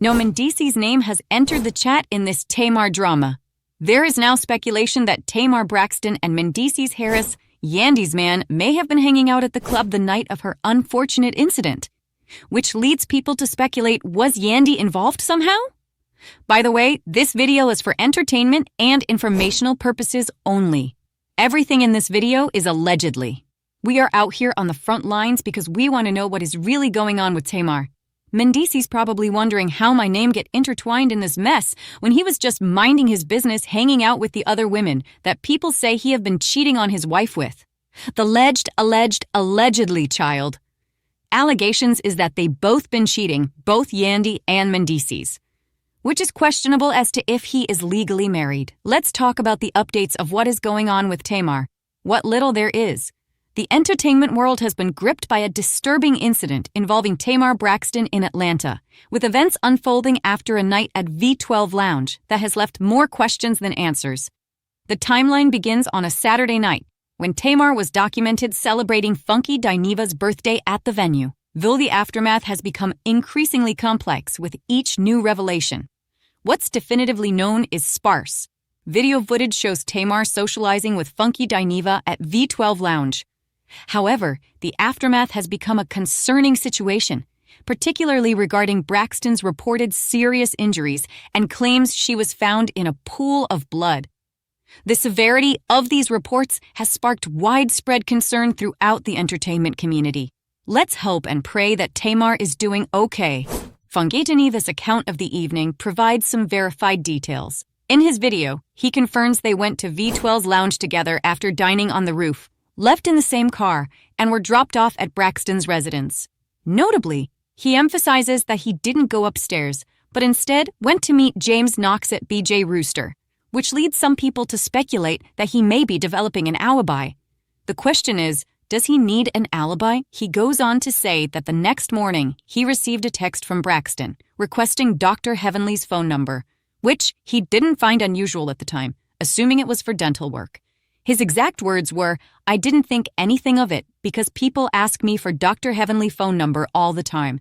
No, Mendeecees' name has entered the chat in this Tamar drama. There is now speculation that Tamar Braxton and Mendeecees Harris, Yandy's man, may have been hanging out at the club the night of her unfortunate incident, which leads people to speculate, was Yandy involved somehow? By the way, this video is for entertainment and informational purposes only. Everything in this video is allegedly. We are out here on the front lines because we want to know what is really going on with Tamar. Mendeecees probably wondering how my name get intertwined in this mess when he was just minding his business hanging out with the other women that people say he have been cheating on his wife with. The allegedly child. Allegations is that they both been cheating, both Yandy and Mendeecees, which is questionable as to if he is legally married. Let's talk about the updates of what is going on with Tamar. What little there is. The entertainment world has been gripped by a disturbing incident involving Tamar Braxton in Atlanta, with events unfolding after a night at V12 Lounge that has left more questions than answers. The timeline begins on a Saturday night, when Tamar was documented celebrating Funky Dineva's birthday at the venue. Though the aftermath has become increasingly complex with each new revelation. What's definitively known is sparse. Video footage shows Tamar socializing with Funky Dineva at V12 Lounge. However, the aftermath has become a concerning situation, particularly regarding Braxton's reported serious injuries and claims she was found in a pool of blood. The severity of these reports has sparked widespread concern throughout the entertainment community. Let's hope and pray that Tamar is doing okay. Funky Dineva's account of the evening provides some verified details. In his video, he confirms they went to V12's lounge together after dining on the roof, left in the same car, and were dropped off at Braxton's residence. Notably, he emphasizes that he didn't go upstairs, but instead went to meet James Knox at BJ Rooster, which leads some people to speculate that he may be developing an alibi. The question is, does he need an alibi? He goes on to say that the next morning he received a text from Braxton requesting Dr. Heavenly's phone number, which he didn't find unusual at the time, assuming it was for dental work. His exact words were, "I didn't think anything of it because people ask me for Dr. Heavenly phone number all the time,"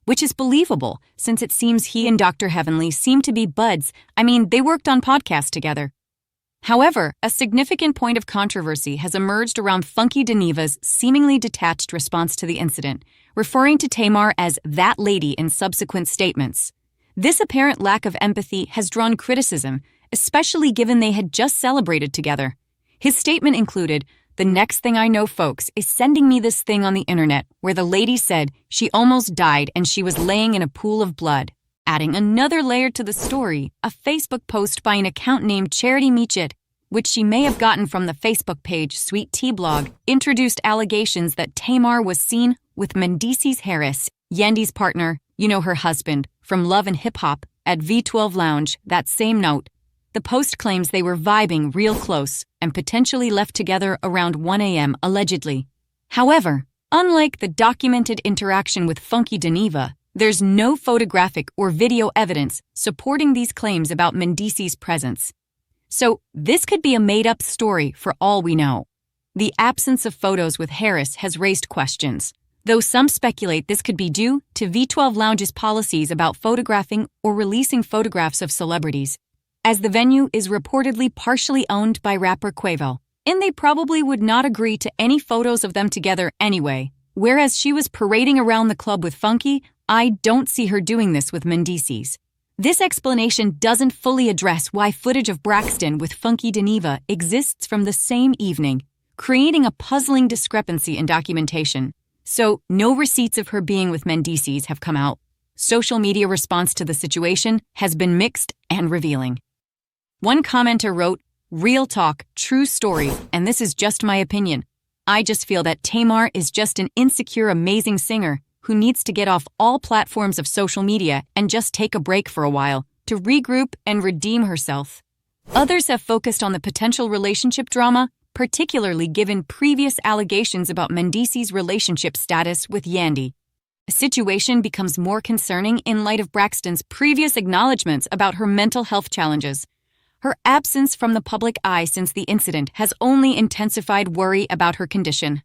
which is believable since it seems he and Dr. Heavenly seem to be buds. I mean, they worked on podcasts together. However, a significant point of controversy has emerged around Funky Dineva's seemingly detached response to the incident, referring to Tamar as that lady in subsequent statements. This apparent lack of empathy has drawn criticism, especially given they had just celebrated together. His statement included, "The next thing I know, folks, is sending me this thing on the internet where the lady said she almost died and she was laying in a pool of blood." Adding another layer to the story, a Facebook post by an account named Charity Meachit, which she may have gotten from the Facebook page Sweet Tea Blog, introduced allegations that Tamar was seen with Mendeecees Harris, Yandy's partner, her husband, from Love and Hip Hop, at V12 Lounge that same night. The post claims they were vibing real close and potentially left together around 1 a.m. allegedly. However, unlike the documented interaction with Funky Dineva, there's no photographic or video evidence supporting these claims about Mendeecees' presence. So this could be a made-up story for all we know. The absence of photos with Harris has raised questions, though some speculate this could be due to V12 Lounge's policies about photographing or releasing photographs of celebrities, as the venue is reportedly partially owned by rapper Quavo, and they probably would not agree to any photos of them together anyway. Whereas she was parading around the club with Funky, I don't see her doing this with Mendeecees. This explanation doesn't fully address why footage of Braxton with Funky Dineva exists from the same evening, creating a puzzling discrepancy in documentation. So, no receipts of her being with Mendeecees have come out. Social media response to the situation has been mixed and revealing. One commenter wrote, "Real talk, true story, and this is just my opinion. I just feel that Tamar is just an insecure, amazing singer who needs to get off all platforms of social media and just take a break for a while to regroup and redeem herself." Others have focused on the potential relationship drama, particularly given previous allegations about Mendeecees' relationship status with Yandy. The situation becomes more concerning in light of Braxton's previous acknowledgments about her mental health challenges. Her absence from the public eye since the incident has only intensified worry about her condition.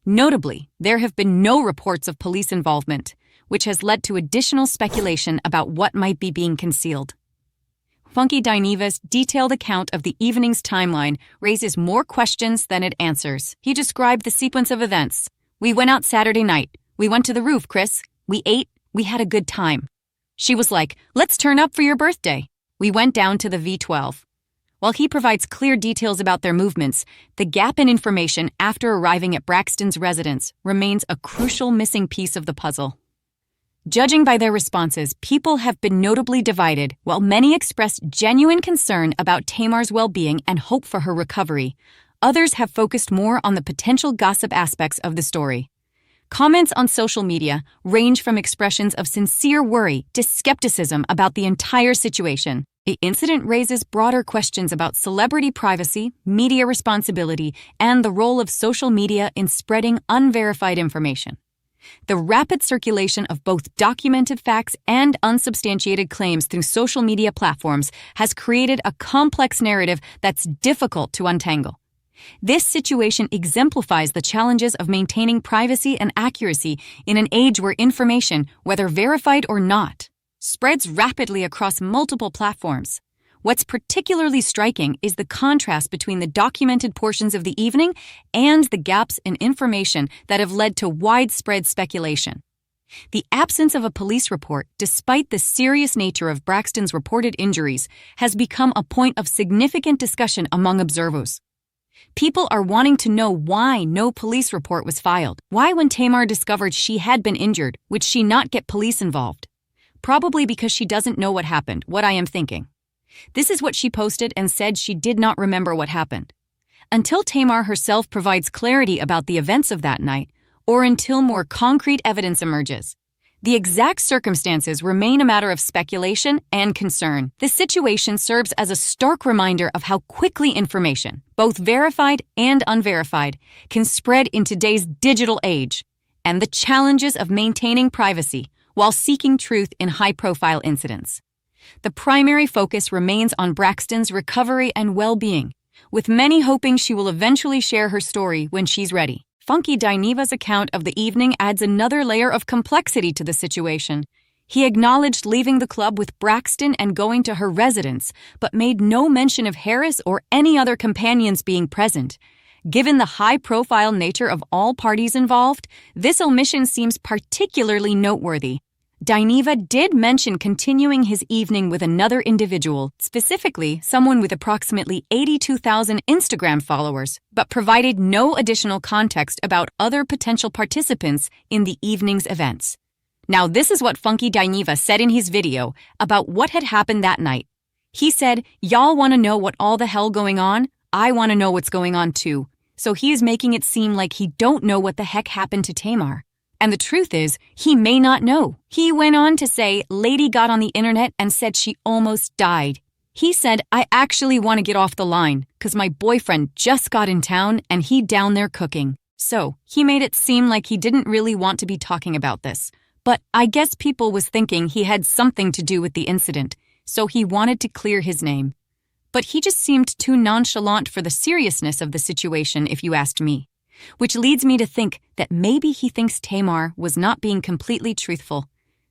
Notably, there have been no reports of police involvement, which has led to additional speculation about what might be being concealed. Funky Dineva's detailed account of the evening's timeline raises more questions than it answers. He described the sequence of events. "We went out Saturday night. We went to the roof, Chris. We ate. We had a good time." She was like, "Let's turn up for your birthday." "We went down to the V12. While he provides clear details about their movements, the gap in information after arriving at Braxton's residence remains a crucial missing piece of the puzzle. Judging by their responses, people have been notably divided. While many expressed genuine concern about Tamar's well-being and hope for her recovery, others have focused more on the potential gossip aspects of the story. Comments on social media range from expressions of sincere worry to skepticism about the entire situation. The incident raises broader questions about celebrity privacy, media responsibility, and the role of social media in spreading unverified information. The rapid circulation of both documented facts and unsubstantiated claims through social media platforms has created a complex narrative that's difficult to untangle. This situation exemplifies the challenges of maintaining privacy and accuracy in an age where information, whether verified or not, spreads rapidly across multiple platforms. What's particularly striking is the contrast between the documented portions of the evening and the gaps in information that have led to widespread speculation. The absence of a police report, despite the serious nature of Braxton's reported injuries, has become a point of significant discussion among observers. People are wanting to know why no police report was filed. Why, when Tamar discovered she had been injured, would she not get police involved? Probably because she doesn't know what happened, what I am thinking. This is what she posted and said she did not remember what happened. Until Tamar herself provides clarity about the events of that night, or until more concrete evidence emerges, the exact circumstances remain a matter of speculation and concern. This situation serves as a stark reminder of how quickly information, both verified and unverified, can spread in today's digital age, and the challenges of maintaining privacy while seeking truth in high-profile incidents. The primary focus remains on Braxton's recovery and well-being, with many hoping she will eventually share her story when she's ready. Funky Dineva's account of the evening adds another layer of complexity to the situation. He acknowledged leaving the club with Braxton and going to her residence, but made no mention of Harris or any other companions being present. Given the high-profile nature of all parties involved, this omission seems particularly noteworthy. Dineva did mention continuing his evening with another individual, specifically someone with approximately 82,000 Instagram followers, but provided no additional context about other potential participants in the evening's events. Now, this is what Funky Dineva said in his video about what had happened that night. He said, "Y'all want to know what all the hell going on? I want to know what's going on too." So he is making it seem like he don't know what the heck happened to Tamar. And the truth is, he may not know. He went on to say, "Lady got on the internet and said she almost died." He said, "I actually want to get off the line because my boyfriend just got in town and he down there cooking." So he made it seem like he didn't really want to be talking about this. But I guess people was thinking he had something to do with the incident, so he wanted to clear his name. But he just seemed too nonchalant for the seriousness of the situation, if you asked me. Which leads me to think that maybe he thinks Tamar was not being completely truthful.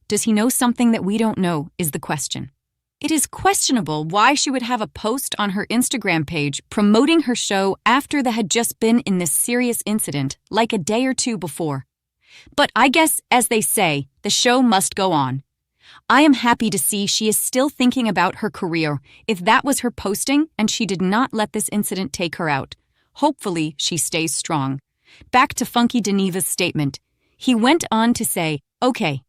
Does he know something that we don't know, is the question. It is questionable why she would have a post on her Instagram page promoting her show after there had just been in this serious incident, like a day or two before. But I guess, as they say, the show must go on. I am happy to see she is still thinking about her career, if that was her posting and she did not let this incident take her out. Hopefully, she stays strong. Back to Funky Dineva's statement. He went on to say, "Okay,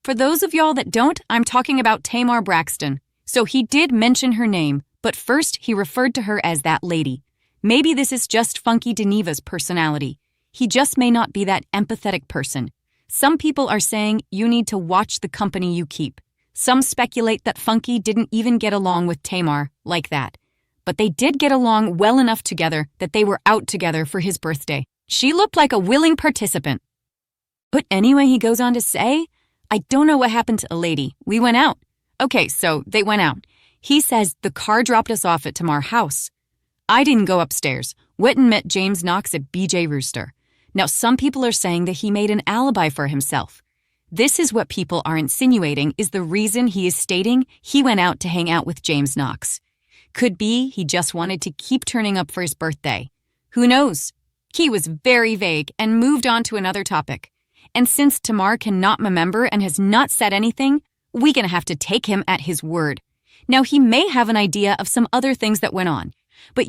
for those of y'all that don't, I'm talking about Tamar Braxton." So he did mention her name, but first he referred to her as that lady. Maybe this is just Funky Dineva's personality. He just may not be that empathetic person. Some people are saying you need to watch the company you keep. Some speculate that Funky didn't even get along with Tamar like that. But they did get along well enough together that they were out together for his birthday. She looked like a willing participant. But anyway, he goes on to say, "I don't know what happened to a lady. We went out." Okay, so they went out. He says the car dropped us off at Tamar's house. I didn't go upstairs. Went and met James Knox at BJ Rooster. Now, some people are saying that he made an alibi for himself. This is what people are insinuating is the reason he is stating he went out to hang out with James Knox. Could be he just wanted to keep turning up for his birthday. Who knows? He was very vague and moved on to another topic. And since Tamar cannot remember and has not said anything, we're gonna have to take him at his word. Now, he may have an idea of some other things that went on, but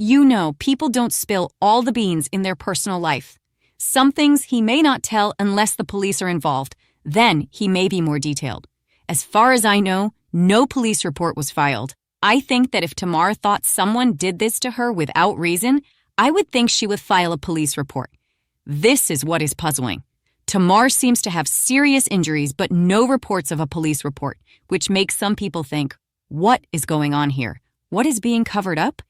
people don't spill all the beans in their personal life. Some things he may not tell unless the police are involved. Then he may be more detailed. As far as I know, no police report was filed. I think that if Tamar thought someone did this to her without reason, I would think she would file a police report. This is what is puzzling. Tamar seems to have serious injuries but no reports of a police report, which makes some people think, what is going on here? What is being covered up?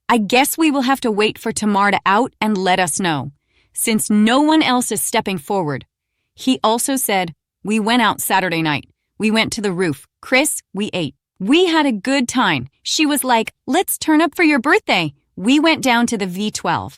I guess we will have to wait for Tamar to out and let us know, since no one else is stepping forward. He also said, we went out Saturday night. We went to the roof. Chris, we ate. We had a good time. She was like, let's turn up for your birthday. We went down to the V12.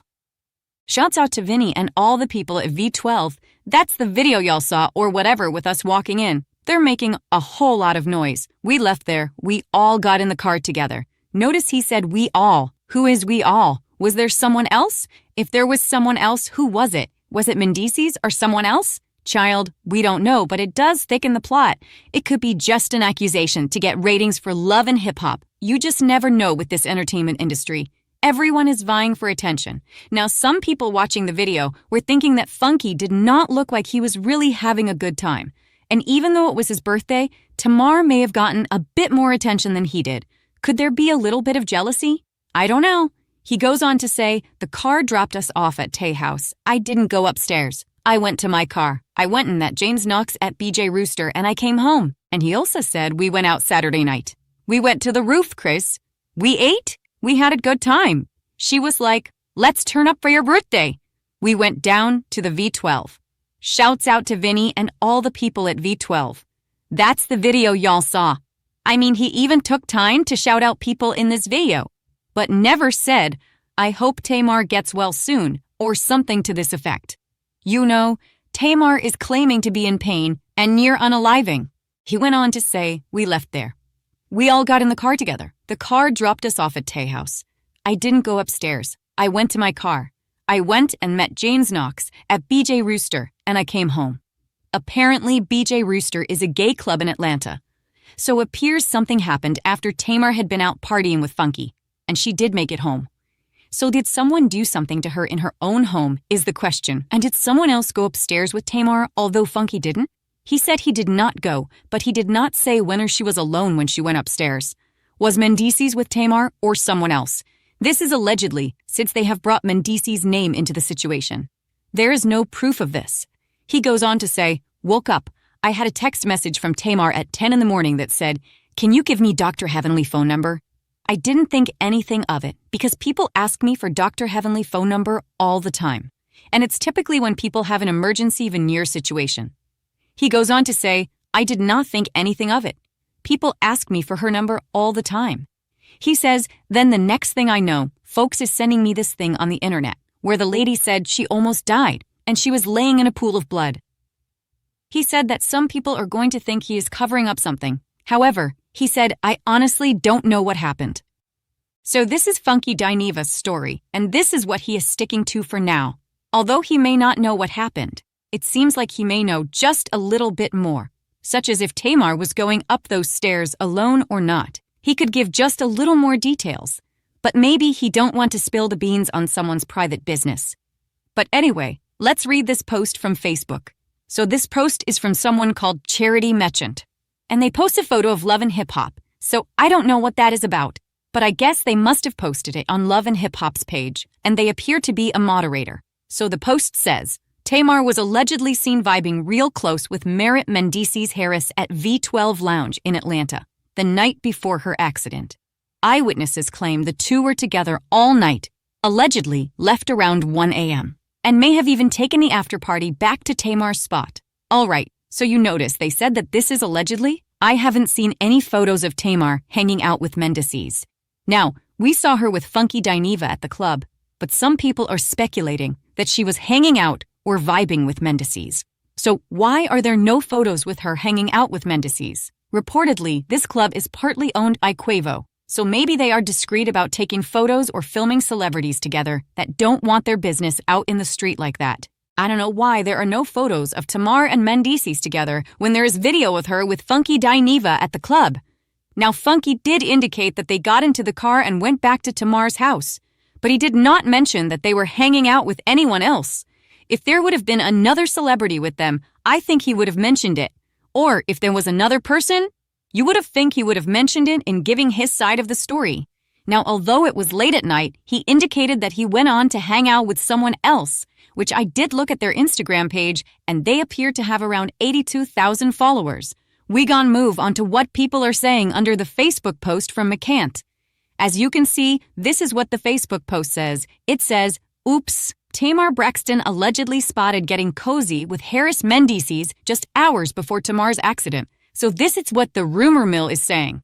Shouts out to Vinny and all the people at V12. That's the video y'all saw or whatever with us walking in. They're making a whole lot of noise. We left there. We all got in the car together. Notice he said we all. Who is we all? Was there someone else? If there was someone else, who was it? Was it Mendeecees or someone else? Child, we don't know, but it does thicken the plot. It could be just an accusation to get ratings for love and hip-hop. You just never know with this entertainment industry. Everyone is vying for attention. Now, some people watching the video were thinking that Funky did not look like he was really having a good time. And even though it was his birthday, Tamar may have gotten a bit more attention than he did. Could there be a little bit of jealousy? I don't know. He goes on to say, the car dropped us off at Tay House. I didn't go upstairs. I went to my car. I went in that James Knox at BJ Rooster and I came home. And he also said we went out Saturday night. We went to the roof, Chris. We ate. We had a good time. She was like, let's turn up for your birthday. We went down to the V12. Shouts out to Vinny and all the people at V12. That's the video y'all saw. I mean, he even took time to shout out people in this video, but never said, I hope Tamar gets well soon, or something to this effect. Tamar is claiming to be in pain and near unaliving. He went on to say, we left there. We all got in the car together. The car dropped us off at Tay House. I didn't go upstairs. I went to my car. I went and met James Knox at BJ Rooster, and I came home. Apparently, BJ Rooster is a gay club in Atlanta. So appears something happened after Tamar had been out partying with Funky, and she did make it home. So did someone do something to her in her own home is the question. And did someone else go upstairs with Tamar, although Funky didn't? He said he did not go, but he did not say when or she was alone when she went upstairs. Was Mendeecees with Tamar or someone else? This is allegedly, since they have brought Mendeecees' name into the situation. There is no proof of this. He goes on to say, woke up. I had a text message from Tamar at 10 in the morning that said, can you give me Dr. Heavenly phone number? I didn't think anything of it because people ask me for Dr. Heavenly phone number all the time. And it's typically when people have an emergency veneer situation. He goes on to say, I did not think anything of it. People ask me for her number all the time. He says, then the next thing I know, folks is sending me this thing on the internet where the lady said she almost died and she was laying in a pool of blood. He said that some people are going to think he is covering up something. However, he said, I honestly don't know what happened. So this is Funky Dineva's story, and this is what he is sticking to for now. Although he may not know what happened, it seems like he may know just a little bit more, such as if Tamar was going up those stairs alone or not. He could give just a little more details, but maybe he don't want to spill the beans on someone's private business. But anyway, let's read this post from Facebook. So this post is from someone called Charity Merchant, and they post a photo of Love and Hip Hop, so I don't know what that is about, but I guess they must have posted it on Love and Hip Hop's page, and they appear to be a moderator. So the post says, Tamar was allegedly seen vibing real close with Merritt Mendeecees Harris at V12 Lounge in Atlanta, the night before her accident. Eyewitnesses claim the two were together all night, allegedly left around 1 a.m., and may have even taken the after-party back to Tamar's spot. All right, so you notice they said that this is allegedly? I haven't seen any photos of Tamar hanging out with Mendeecees. Now, we saw her with Funky Dineva at the club, but some people are speculating that she was hanging out or vibing with Mendeecees. So why are there no photos with her hanging out with Mendeecees? Reportedly, this club is partly owned by Quavo, so maybe they are discreet about taking photos or filming celebrities together that don't want their business out in the street like that. I don't know why there are no photos of Tamar and Mendeecees together when there is video with her with Funky Dineva at the club. Now, Funky did indicate that they got into the car and went back to Tamar's house, but he did not mention that they were hanging out with anyone else. If there would have been another celebrity with them, I think he would have mentioned it. Or if there was another person, you would have think he would have mentioned it in giving his side of the story. Now, although it was late at night, he indicated that he went on to hang out with someone else, which I did look at their Instagram page, and they appear to have around 82,000 followers. We gon' move on to what people are saying under the Facebook post from McCant. As you can see, this is what the Facebook post says. It says, "Oops, Tamar Braxton allegedly spotted getting cozy with Harris Mendeecees just hours before Tamar's accident." So this is what the rumor mill is saying.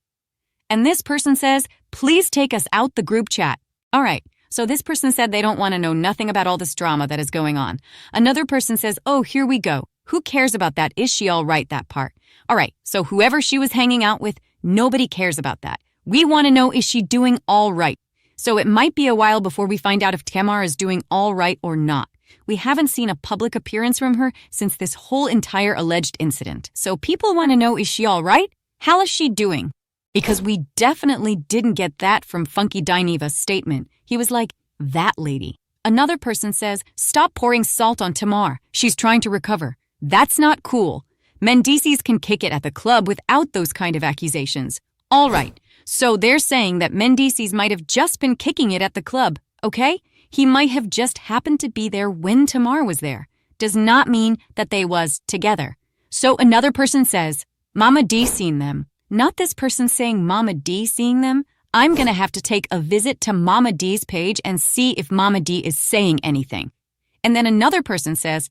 And this person says, "Please take us out the group chat." All right, so this person said they don't want to know nothing about all this drama that is going on. Another person says, "Oh, here we go. Who cares about that? Is she all right, that part?" All right, so whoever she was hanging out with, nobody cares about that. We want to know, is she doing all right? So it might be a while before we find out if Tamar is doing all right or not. We haven't seen a public appearance from her since this whole entire alleged incident. So people want to know, is she all right? How is she doing? Because we definitely didn't get that from Funky Dineva's statement. He was like, "That lady." Another person says, "Stop pouring salt on Tamar. She's trying to recover." That's not cool. Mendeecees can kick it at the club without those kind of accusations. All right, so they're saying that Mendeecees might have just been kicking it at the club, okay? He might have just happened to be there when Tamar was there. Does not mean that they was together. So another person says, "Mama D seen them." Not this person saying Mama D seeing them. I'm going to have to take a visit to Mama D's page and see if Mama D is saying anything. And then another person says,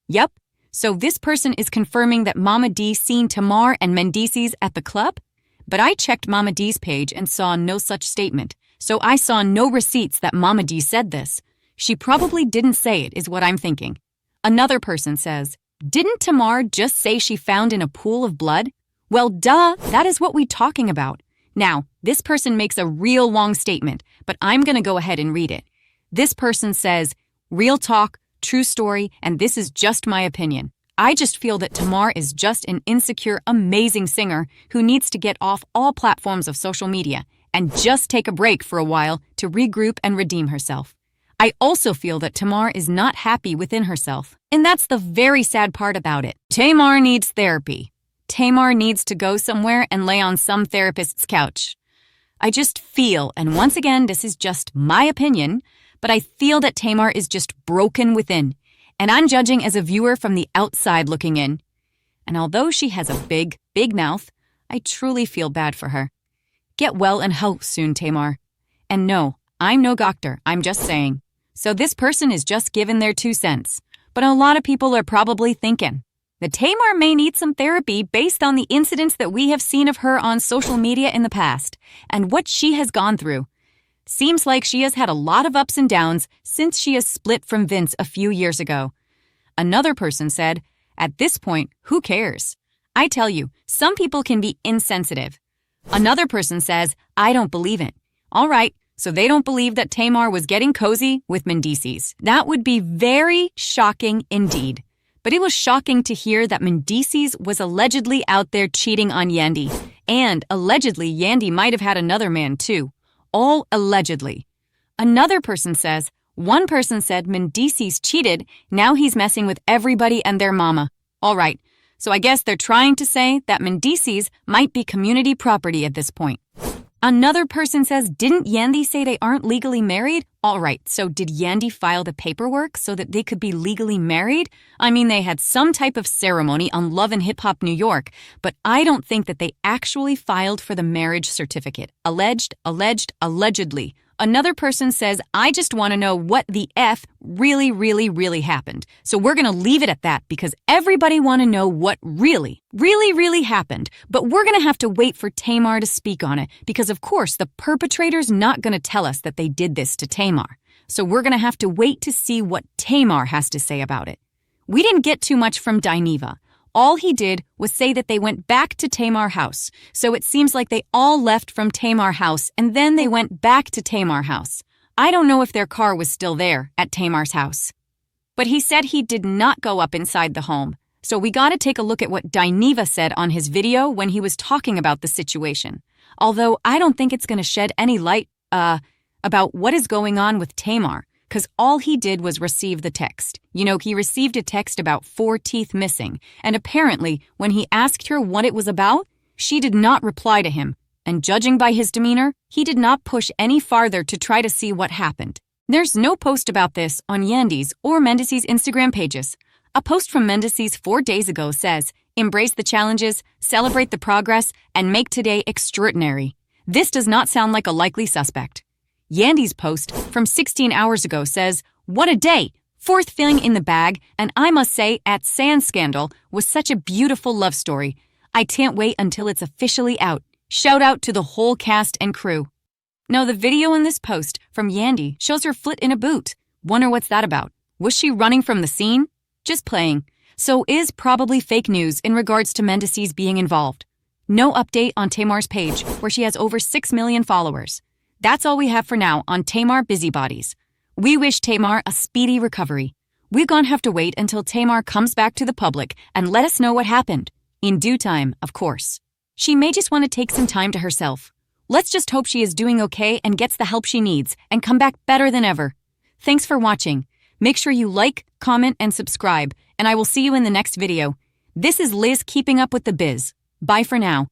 "Yep, so this person is confirming that Mama D seen Tamar and Mendeecees at the club?" But I checked Mama D's page and saw no such statement. So I saw no receipts that Mama D said this. She probably didn't say it, is what I'm thinking. Another person says, "Didn't Tamar just say she found in a pool of blood?" Well, duh, that is what we're talking about. Now, this person makes a real long statement, but I'm going to go ahead and read it. This person says, "Real talk, true story, and this is just my opinion. I just feel that Tamar is just an insecure, amazing singer who needs to get off all platforms of social media and just take a break for a while to regroup and redeem herself. I also feel that Tamar is not happy within herself, and that's the very sad part about it. Tamar needs therapy. Tamar needs to go somewhere and lay on some therapist's couch. I just feel, and once again, this is just my opinion, but I feel that Tamar is just broken within, and I'm judging as a viewer from the outside looking in. And although she has a big, big mouth, I truly feel bad for her. Get well and health soon, Tamar. And no, I'm no doctor, I'm just saying. So this person is just giving their 2 cents, but a lot of people are probably thinking that Tamar may need some therapy based on the incidents that we have seen of her on social media in the past and what she has gone through. Seems like she has had a lot of ups and downs since she has split from Vince a few years ago. Another person said, "At this point, who cares? I tell you, some people can be insensitive." Another person says, "I don't believe it." All right, so they don't believe that Tamar was getting cozy with Mendeecees. That would be very shocking indeed. But it was shocking to hear that Mendeecees was allegedly out there cheating on Yandy. And allegedly, Yandy might have had another man too. All allegedly. Another person says, one person said Mendeecees cheated, now he's messing with everybody and their mama. All right, so I guess they're trying to say that Mendeecees might be community property at this point. Another person says, didn't Yandy say they aren't legally married? All right, so did Yandy file the paperwork so that they could be legally married? I mean, they had some type of ceremony on Love and Hip Hop New York, but I don't think that they actually filed for the marriage certificate. Allegedly. Another person says, I just want to know what the F really happened. So we're going to leave it at that because everybody want to know what really happened. But we're going to have to wait for Tamar to speak on it because, of course, the perpetrator's not going to tell us that they did this to Tamar. So we're going to have to wait to see what Tamar has to say about it. We didn't get too much from Dineva. All he did was say that they went back to Tamar house, so it seems like they all left from Tamar house and then they went back to Tamar house. I don't know if their car was still there at Tamar's house. But he said he did not go up inside the home, so we gotta take a look at what Dineva said on his video when he was talking about the situation. Although I don't think it's gonna shed any light, about what is going on with Tamar, because all he did was receive the text. He received a text about 4 teeth missing, and apparently, when he asked her what it was about, she did not reply to him, and judging by his demeanor, he did not push any farther to try to see what happened. There's no post about this on Yandy's or Mendeecees' Instagram pages. A post from Mendeecees 4 days ago says, "Embrace the challenges, celebrate the progress, and make today extraordinary." This does not sound like a likely suspect. Yandy's post from 16 hours ago says, "What a day! 4th filling in the bag, and I must say, at Sand Scandal was such a beautiful love story. I can't wait until it's officially out. Shout out to the whole cast and crew." Now, the video in this post from Yandy shows her foot in a boot. Wonder what's that about? Was she running from the scene? Just playing. So is probably fake news in regards to Mendeecees being involved. No update on Tamar's page, where she has over 6 million followers. That's all we have for now on Tamar Busybodies. We wish Tamar a speedy recovery. We're gonna have to wait until Tamar comes back to the public and let us know what happened. In due time, of course. She may just want to take some time to herself. Let's just hope she is doing okay and gets the help she needs and come back better than ever. Thanks for watching. Make sure you like, comment, and subscribe, and I will see you in the next video. This is Liz keeping up with the biz. Bye for now.